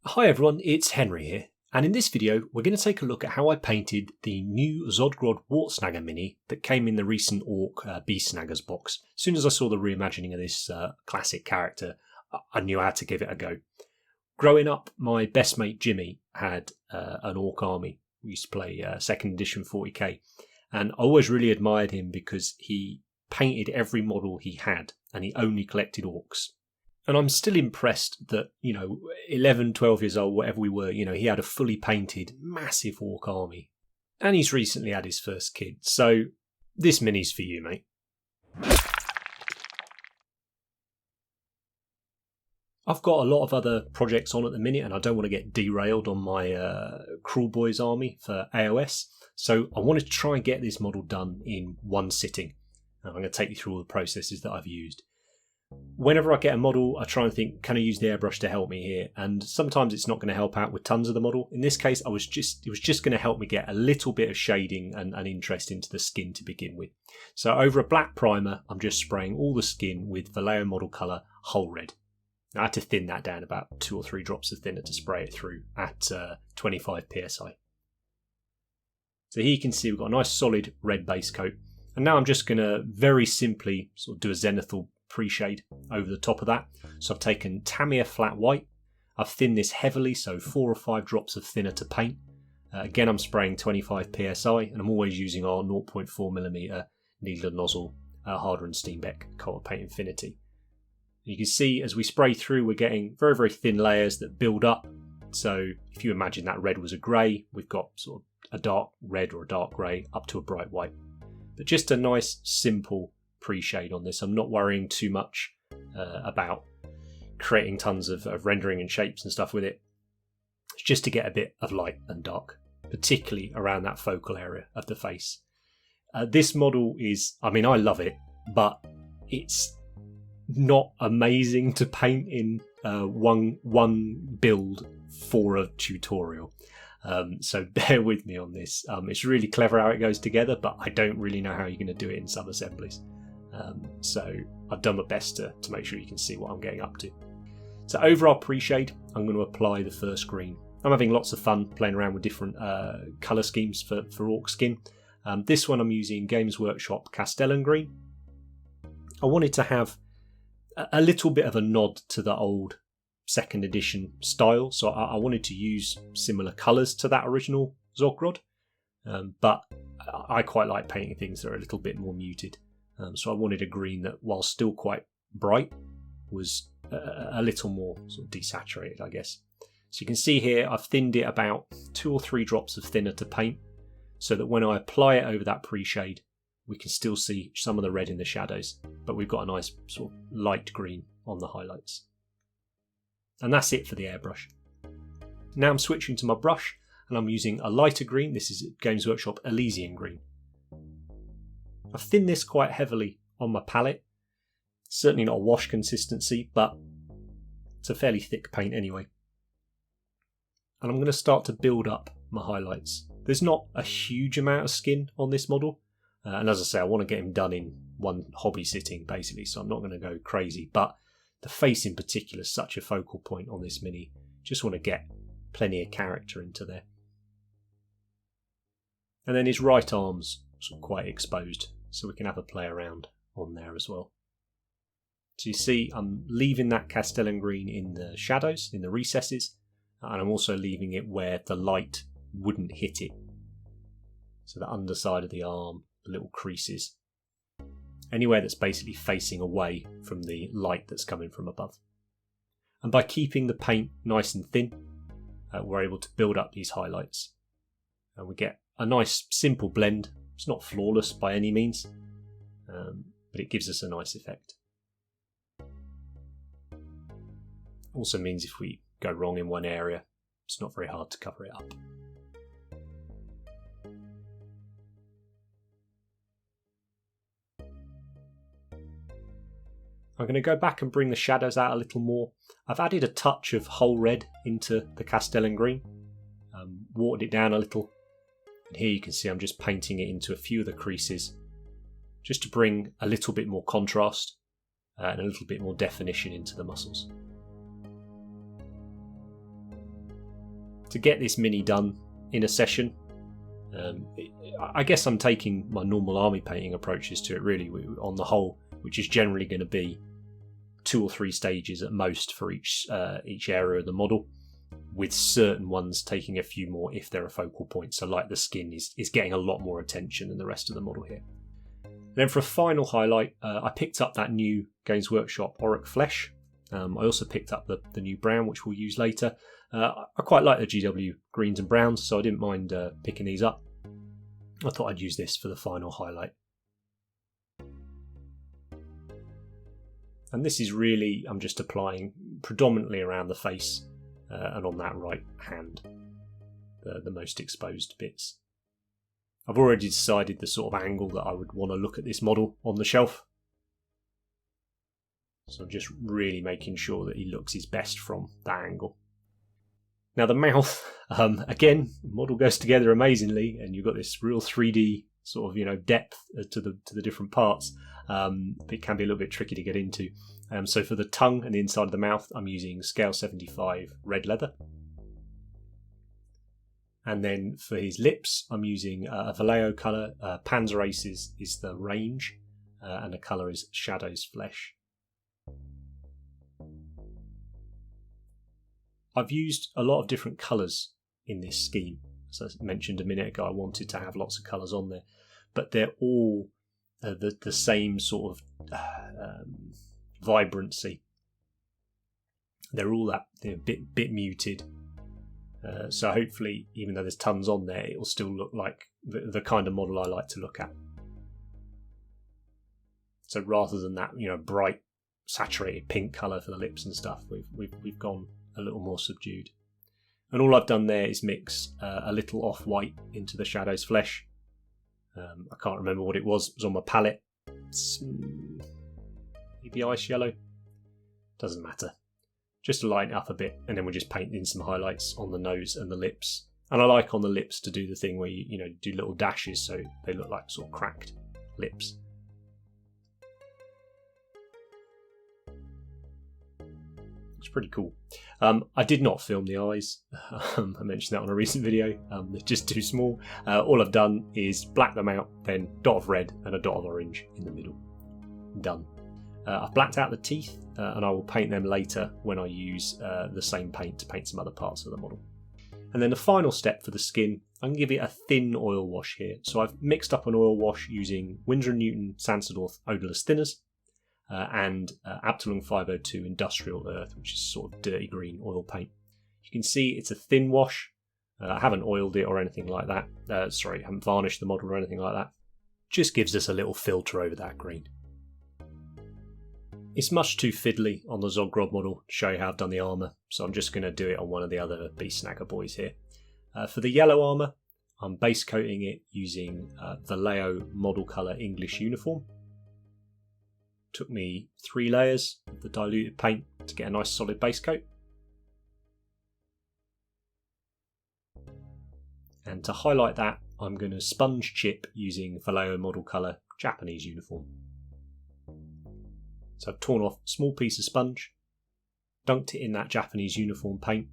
Hi everyone, it's Henry here, and in this video we're going to take a look at how I painted the new Zodgrod Wortsnagga mini that came in the recent Orc Beastsnaggas box. As soon as I saw the reimagining of this classic character, I knew I had to give it a go. Growing up, my best mate Jimmy had an Orc army. We used to play 2nd edition 40k, and I always really admired him because he painted every model he had, and he only collected Orcs. And I'm still impressed that, 11, 12 years old, whatever we were, he had a fully painted, massive Orc army. And he's recently had his first kid. So this mini's for you, mate. I've got a lot of other projects on at the minute, and I don't want to get derailed on my Cruel Boys army for AOS. So I wanted to try and get this model done in one sitting. And I'm going to take you through all the processes that I've used. Whenever I get a model, I try and think, can I use the airbrush to help me here? And sometimes it's not going to help out with tons of the model. In this case, it was just going to help me get a little bit of shading and interest into the skin to begin with. So over a black primer, I'm just spraying all the skin with Vallejo model colour Whole Red. Now, I had to thin that down about 2 or 3 drops of thinner to spray it through at 25 psi. So here you can see we've got a nice solid red base coat. And now I'm just going to very simply sort of do a zenithal pre-shade over the top of that. So I've taken Tamiya flat white, I've thinned this heavily, so 4 or 5 drops of thinner to paint. Again, I'm spraying 25 psi, and I'm always using our 0.4mm needle and nozzle Harder and Steenbeck Colour Paint Infinity. You can see as we spray through, we're getting very, very thin layers that build up. So if you imagine that red was a grey, we've got sort of a dark red or a dark grey up to a bright white. But just a nice, simple pre-shade on this. I'm not worrying too much about creating tons of rendering and shapes and stuff with it. It's just to get a bit of light and dark, particularly around that focal area of the face. This model is, I love it, but it's not amazing to paint in one build for a tutorial. So bear with me on this. It's really clever how it goes together, but I don't really know how you're going to do it in sub-assemblies. So I've done my best to make sure you can see what I'm getting up to. So over our pre-shade, I'm going to apply the first green. I'm having lots of fun playing around with different colour schemes for Orc skin. This one I'm using Games Workshop Castellan Green. I wanted to have a little bit of a nod to the old 2nd edition style, so I wanted to use similar colours to that original Zodgrod, but I quite like painting things that are a little bit more muted. So I wanted a green that, while still quite bright, was a little more sort of desaturated, I guess. So you can see here I've thinned it about 2 or 3 drops of thinner to paint, so that when I apply it over that pre-shade, we can still see some of the red in the shadows, but we've got a nice sort of light green on the highlights. And that's it for the airbrush. Now I'm switching to my brush, and I'm using a lighter green. This is Games Workshop Elysian Green. I've thinned this quite heavily on my palette. Certainly not a wash consistency, but it's a fairly thick paint anyway. And I'm going to start to build up my highlights. There's not a huge amount of skin on this model. And as I say, I want to get him done in one hobby sitting, basically, so I'm not going to go crazy. But the face in particular is such a focal point on this mini. Just want to get plenty of character into there. And then his right arm's sort of quite exposed, so we can have a play around on there as well. So you see I'm leaving that Castellan Green in the shadows, in the recesses, and I'm also leaving it where the light wouldn't hit it. So the underside of the arm, the little creases, anywhere that's basically facing away from the light that's coming from above. And by keeping the paint nice and thin, we're able to build up these highlights. And we get a nice simple blend. It's not flawless by any means, but it gives us a nice effect. Also means if we go wrong in one area, it's not very hard to cover it up. I'm going to go back and bring the shadows out a little more. I've added a touch of Whole Red into the Castellan Green, watered it down a little. And here you can see I'm just painting it into a few of the creases, just to bring a little bit more contrast and a little bit more definition into the muscles. to get this mini done in a session. I guess I'm taking my normal army painting approaches to it really on the whole, which is generally going to be 2 or 3 stages at most for each area of the model, with certain ones taking a few more if there are focal points. So like the skin is getting a lot more attention than the rest of the model here. Then for a final highlight, I picked up that new Games Workshop Orruk Flesh. I also picked up the new brown, which we'll use later. I quite like the GW greens and browns, so I didn't mind picking these up. I thought I'd use this for the final highlight. And this is really, I'm just applying predominantly around the face and on that right hand, the most exposed bits. I've already decided the sort of angle that I would want to look at this model on the shelf. So I'm just really making sure that he looks his best from that angle. Now the mouth, again, the model goes together amazingly, and you've got this real 3D sort of depth to the different parts. It can be a little bit tricky to get into. So for the tongue and the inside of the mouth, I'm using scale 75 red leather. And then for his lips, I'm using a Vallejo colour. Panzer Aces is the range, and the colour is Shadow's Flesh. I've used a lot of different colours in this scheme. As I mentioned a minute ago, I wanted to have lots of colours on there, but they're all the same sort of vibrancy. They're all that bit muted. So hopefully, even though there's tons on there, it will still look like the kind of model I like to look at. So rather than that, bright, saturated pink colour for the lips and stuff, we've gone a little more subdued. And all I've done there is mix a little off-white into the Shadow's Flesh. I can't remember what it was. It was on my palette. It's maybe ice yellow. Doesn't matter. Just to lighten it up a bit, and then we'll just paint in some highlights on the nose and the lips. And I like on the lips to do the thing where you do little dashes so they look like sort of cracked lips. It's pretty cool. I did not film the eyes. I mentioned that on a recent video. They're just too small. All I've done is black them out, then dot of red and a dot of orange in the middle. Done. I've blacked out the teeth, and I will paint them later when I use the same paint to paint some other parts of the model. And then the final step for the skin, I'm going to give it a thin oil wash here. So I've mixed up an oil wash using Winsor Newton Sansadorf Odorless Thinners and Abtalung 502 Industrial Earth, which is sort of dirty green oil paint. You can see it's a thin wash. I haven't oiled it or anything like that. I haven't varnished the model or anything like that. Just gives us a little filter over that green. It's much too fiddly on the Zodgrod model to show you how I've done the armour, so I'm just going to do it on one of the other Beastsnagga boys here. For the yellow armour, I'm base coating it using Vallejo model colour English uniform. Took me 3 layers of the diluted paint to get a nice solid base coat. And to highlight that, I'm going to sponge chip using Vallejo model colour Japanese uniform. So I've torn off a small piece of sponge, dunked it in that Japanese uniform paint,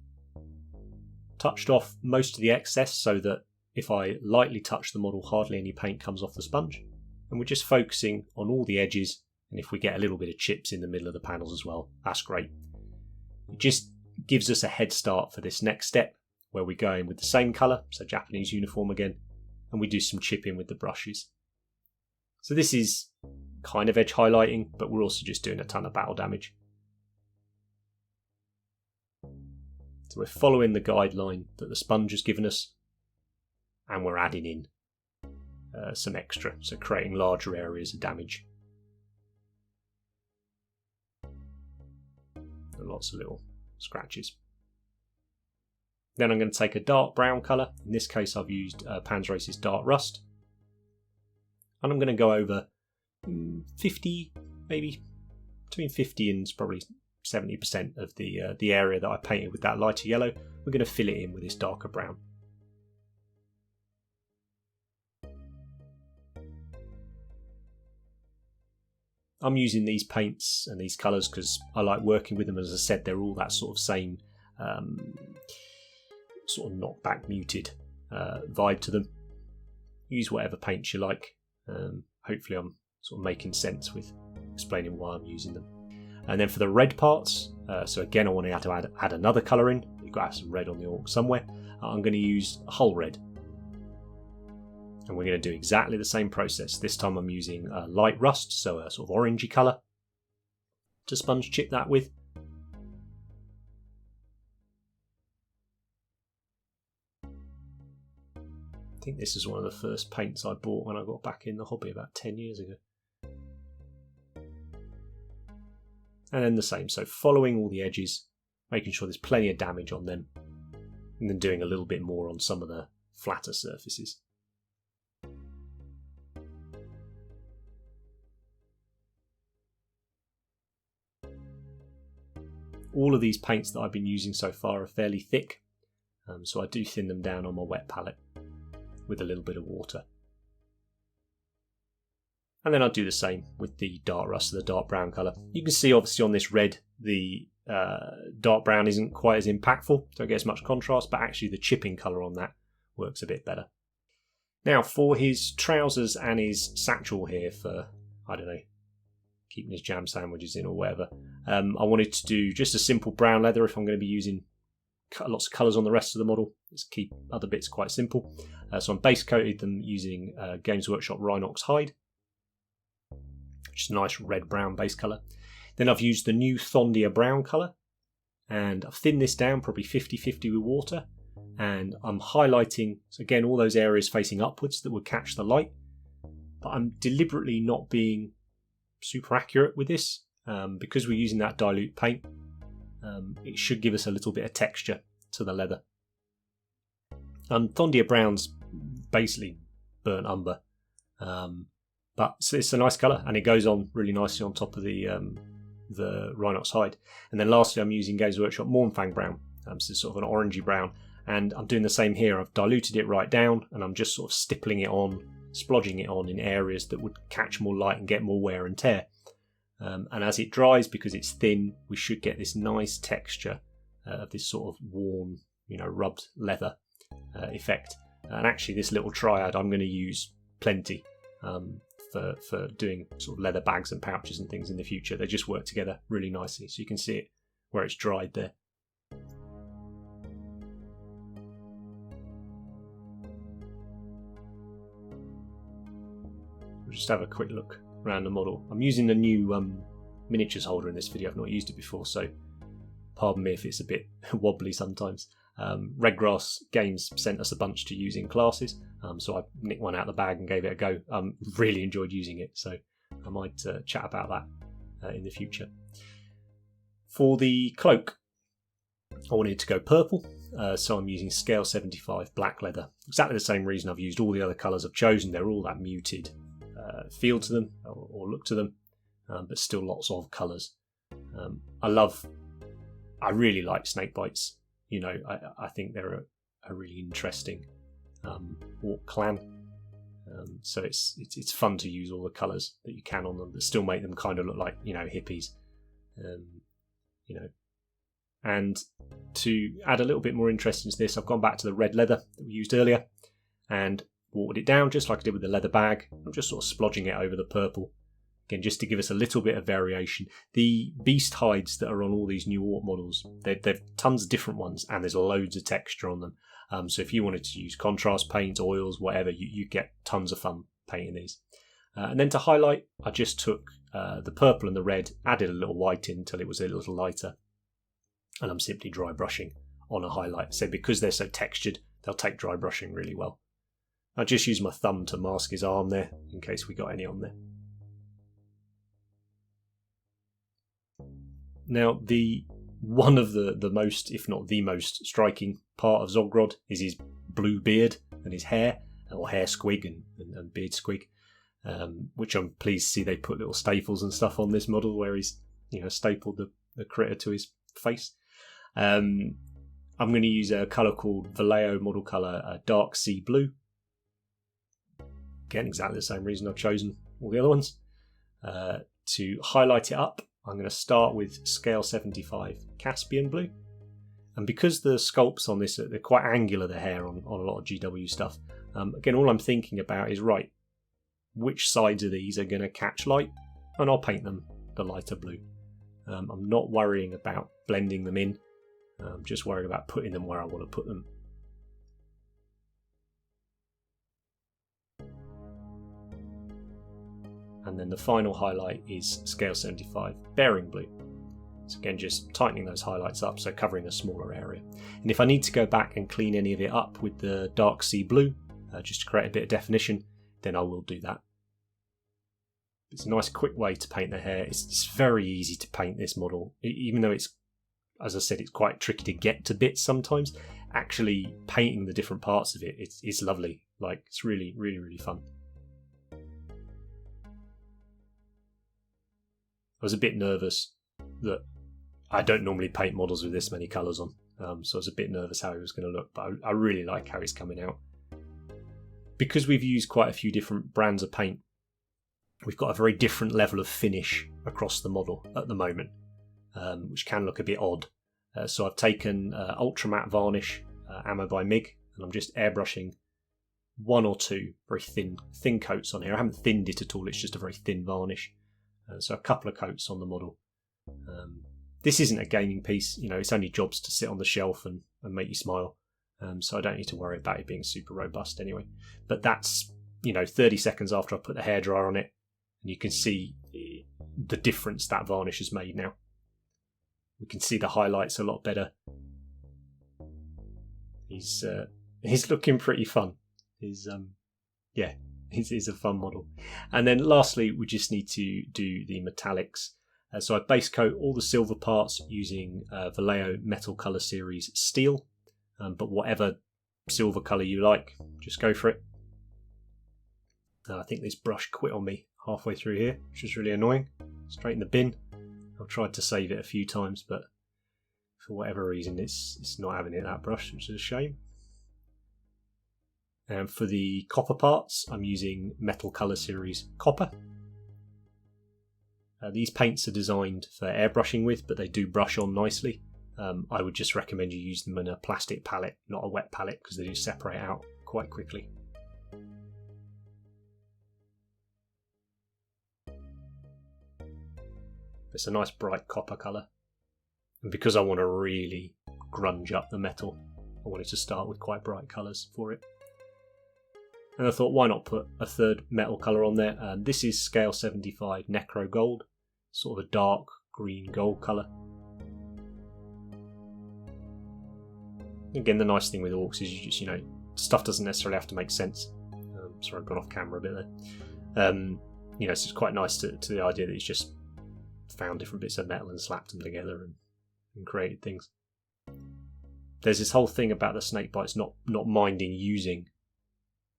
touched off most of the excess so that if I lightly touch the model, hardly any paint comes off the sponge. And we're just focusing on all the edges, and if we get a little bit of chips in the middle of the panels as well, that's great. It just gives us a head start for this next step, where we go in with the same colour, so Japanese uniform again, and we do some chipping with the brushes. So this is kind of edge highlighting, but we're also just doing a ton of battle damage. So we're following the guideline that the sponge has given us, and we're adding in some extra, so creating larger areas of damage. And lots of little scratches. Then I'm going to take a dark brown colour. In this case I've used Panzer Aces Dark Rust. And I'm going to go over 50, maybe between 50 and probably 70% of the area that I painted with that lighter yellow. We're going to fill it in with this darker brown. I'm using these paints and these colours because I like working with them. As I said, they're all that sort of same sort of knockback muted vibe to them. Use whatever paints you like. Hopefully I'm sort of making sense with explaining why I'm using them. And then for the red parts, so again I want to add another colour in. You've got to have some red on the orc somewhere. I'm going to use hull red. And we're going to do exactly the same process. This time I'm using light rust, so a sort of orangey colour, to sponge chip that with. I think this is one of the first paints I bought when I got back in the hobby about 10 years ago. And then the same, so following all the edges, making sure there's plenty of damage on them, and then doing a little bit more on some of the flatter surfaces. All of these paints that I've been using so far are fairly thick, so I do thin them down on my wet palette with a little bit of water. And then I'll do the same with the dark rust, the dark brown colour. You can see obviously on this red the dark brown isn't quite as impactful, don't get as much contrast, but actually the chipping colour on that works a bit better. Now for his trousers and his satchel here for, I don't know, keeping his jam sandwiches in or whatever, I wanted to do just a simple brown leather if I'm going to be using lots of colours on the rest of the model. Let's keep other bits quite simple. So I'm base coated them using Games Workshop Rhinox Hide, which is a nice red-brown base colour. Then I've used the new Thondia Brown colour, and I've thinned this down probably 50-50 with water, and I'm highlighting, so again, all those areas facing upwards that would catch the light, but I'm deliberately not being super accurate with this, because we're using that dilute paint. It should give us a little bit of texture to the leather. Thondia Brown's basically burnt umber, but it's a nice colour and it goes on really nicely on top of the Rhinox Hide. And then lastly I'm using Games Workshop Mournfang Brown, so it's sort of an orangey brown, and I'm doing the same here. I've diluted it right down and I'm just sort of stippling it on, splodging it on in areas that would catch more light and get more wear and tear. And as it dries, because it's thin, we should get this nice texture of this sort of worn, rubbed leather effect. And actually this little triad I'm going to use plenty for doing sort of leather bags and pouches and things in the future. They just work together really nicely, so you can see it where it's dried there. We'll just have a quick look around the model. I'm using the new miniatures holder in this video. I've not used it before, so pardon me if it's a bit wobbly sometimes. Redgrass Games sent us a bunch to use in classes, so I nicked one out of the bag and gave it a go. Really enjoyed using it, so I might chat about that in the future. For the cloak, I wanted to go purple, so I'm using scale 75 black leather. Exactly the same reason I've used all the other colours I've chosen. They're all that muted feel to them or look to them, but still lots of colours. I really like snake bites. I think they're a really interesting orc clan. So it's fun to use all the colours that you can on them that still make them kind of look like hippies. And to add a little bit more interest into this, I've gone back to the red leather that we used earlier and watered it down just like I did with the leather bag. I'm just sort of splodging it over the purple. Again, just to give us a little bit of variation. The beast hides that are on all these new orc models, they've tons of different ones and there's loads of texture on them. So if you wanted to use contrast paints, oils, whatever, you get tons of fun painting these. And then to highlight, I just took the purple and the red, added a little white in until it was a little lighter. And I'm simply dry brushing on a highlight. So because they're so textured, they'll take dry brushing really well. I just use my thumb to mask his arm there in case we got any on there. Now, one of the most, if not the most striking part of Zodgrod is his blue beard and his hair, or hair squig and beard squig, which I'm pleased to see they put little staples and stuff on this model where he's stapled the critter to his face. I'm going to use a colour called Vallejo model colour Dark Sea Blue. Again, exactly the same reason I've chosen all the other ones. To highlight it up, I'm going to start with scale 75 Caspian Blue. And because the sculpts on this, they're quite angular, the hair on a lot of GW stuff. Again, all I'm thinking about is, right, which sides of these are going to catch light, and I'll paint them the lighter blue. I'm not worrying about blending them in. I'm just worrying about putting them where I want to put them. And then the final highlight is scale 75, bearing blue. So again, just tightening those highlights up, so covering a smaller area. And if I need to go back and clean any of it up with the dark sea blue, just to create a bit of definition, then I will do that. It's a nice quick way to paint the hair. It's very easy to paint this model, even though it's, as I said, it's quite tricky to get to bits sometimes. Actually painting the different parts of it, it's lovely. Like, it's really, really, really fun. I was a bit nervous that I don't normally paint models with this many colours on, so I was a bit nervous how it was going to look, but I really like how it's coming out. Because we've used quite a few different brands of paint, we've got a very different level of finish across the model at the moment, which can look a bit odd. So I've taken Ultra Matte Varnish, Ammo by MIG, and I'm just airbrushing one or two very thin coats on here. I haven't thinned it at all, it's just a very thin varnish. So a couple of coats on the model. This isn't a gaming piece, it's only jobs to sit on the shelf and make you smile. So I don't need to worry about it being super robust anyway. But that's, 30 seconds after I put the hairdryer on it, and you can see the difference that varnish has made now. We can see the highlights a lot better. He's looking pretty fun. He's a fun model. And then lastly, we just need to do the metallics. So I base coat all the silver parts using Vallejo Metal Colour Series Steel, but whatever silver colour you like, just go for it. I think this brush quit on me halfway through here, which is really annoying. Straight in the bin. I've tried to save it a few times, but for whatever reason it's not having it, that brush, which is a shame. And for the copper parts, I'm using Metal Colour Series Copper. These paints are designed for airbrushing with, but they do brush on nicely. I would just recommend you use them in a plastic palette, not a wet palette, because they do separate out quite quickly. It's a nice bright copper colour. And because I want to really grunge up the metal, I wanted to start with quite bright colours for it. And I thought, why not put a third metal colour on there? This is scale 75 Necro Gold, sort of a dark green gold colour. Again, the nice thing with Orks is you just, stuff doesn't necessarily have to make sense. Sorry, I've gone off camera a bit there. So it's quite nice to the idea that he's just found different bits of metal and slapped them together and created things. There's this whole thing about the snakebites not minding using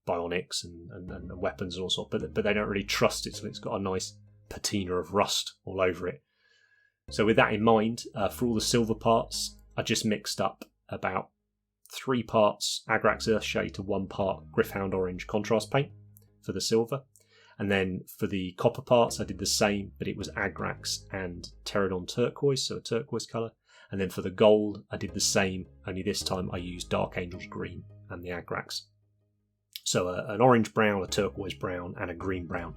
bionics and weapons and all sorts, but they don't really trust it, so it's got a nice patina of rust all over it. So with that in mind, for all the silver parts, I just mixed up about 3 parts Agrax Earthshade to 1 part Gryph-hound Orange contrast paint for the silver. And then for the copper parts, I did the same, but it was Agrax and Pterodon Turquoise, so a turquoise colour. And then for the gold, I did the same, only this time I used Dark Angel's Green and the Agrax. So an orange brown, a turquoise brown, and a green brown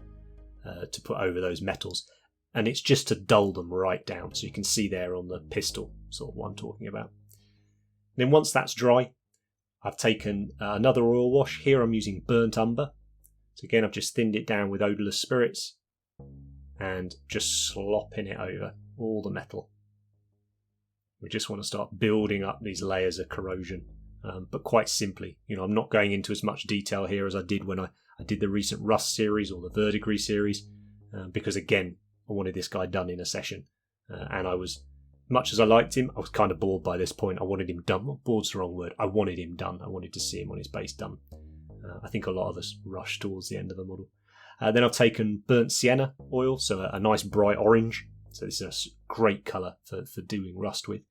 to put over those metals. And it's just to dull them right down, so you can see there on the pistol, sort of what I'm talking about. Then once that's dry, I've taken another oil wash. Here I'm using Burnt Umber. So again, I've just thinned it down with odorless spirits and just slopping it over all the metal. We just want to start building up these layers of corrosion, but quite simply. I'm not going into as much detail here as I did when I did the recent Rust series or the Verdigris series, because again, I wanted this guy done in a session. And I was, much as I liked him, I was kind of bored by this point. I wanted him done. Bored's the wrong word. I wanted him done. I wanted to see him on his base done. I think a lot of us rushed towards the end of the model. Then I've taken burnt sienna oil, so a nice bright orange. So this is a great colour for doing rust with.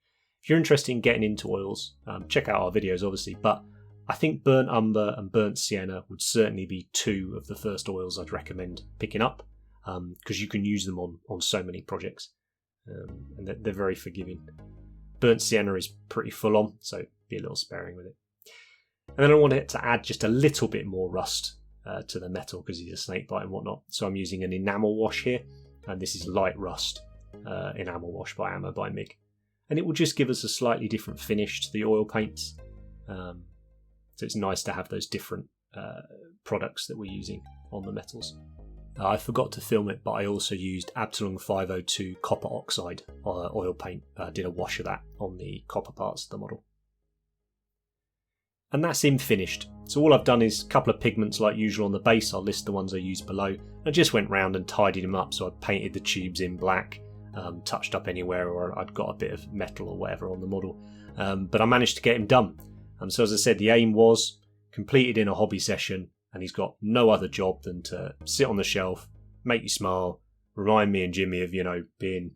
If you're interested in getting into oils, check out our videos obviously, but I think burnt umber and burnt sienna would certainly be 2 of the first oils I'd recommend picking up, because you can use them on so many projects, and they're very forgiving. Burnt Sienna is pretty full on, so be a little sparing with it. And then I want it to add just a little bit more rust to the metal because he's a snakebite and whatnot. So I'm using an enamel wash here, and this is light rust enamel wash by Ammo by Mig. And it will just give us a slightly different finish to the oil paints. So it's nice to have those different products that we're using on the metals. I forgot to film it, but I also used Absalom 502 copper oxide oil paint. I did a wash of that on the copper parts of the model. And that's him finished. So all I've done is a couple of pigments like usual on the base. I'll list the ones I used below. I just went round and tidied them up. So I painted the tubes in black, touched up anywhere or I'd got a bit of metal or whatever on the model. But I managed to get him done. So as I said, the aim was completed in a hobby session, and he's got no other job than to sit on the shelf, make you smile, remind me and Jimmy of, being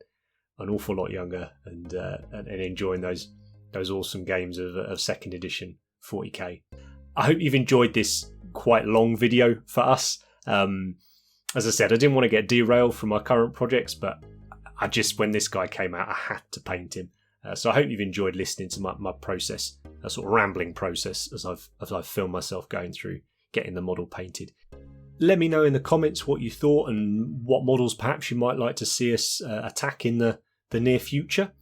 an awful lot younger and enjoying those awesome games of second edition 40k. I hope you've enjoyed this quite long video for us. As I said, I didn't want to get derailed from my current projects, but when this guy came out, I had to paint him. So I hope you've enjoyed listening to my process, a sort of rambling process as I've filmed myself going through getting the model painted. Let me know in the comments what you thought and what models perhaps you might like to see us attack in the near future.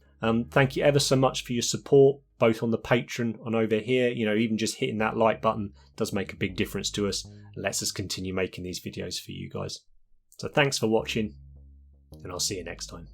Thank you ever so much for your support, both on the Patreon and over here. Even just hitting that like button does make a big difference to us. It lets us continue making these videos for you guys. So thanks for watching, and I'll see you next time.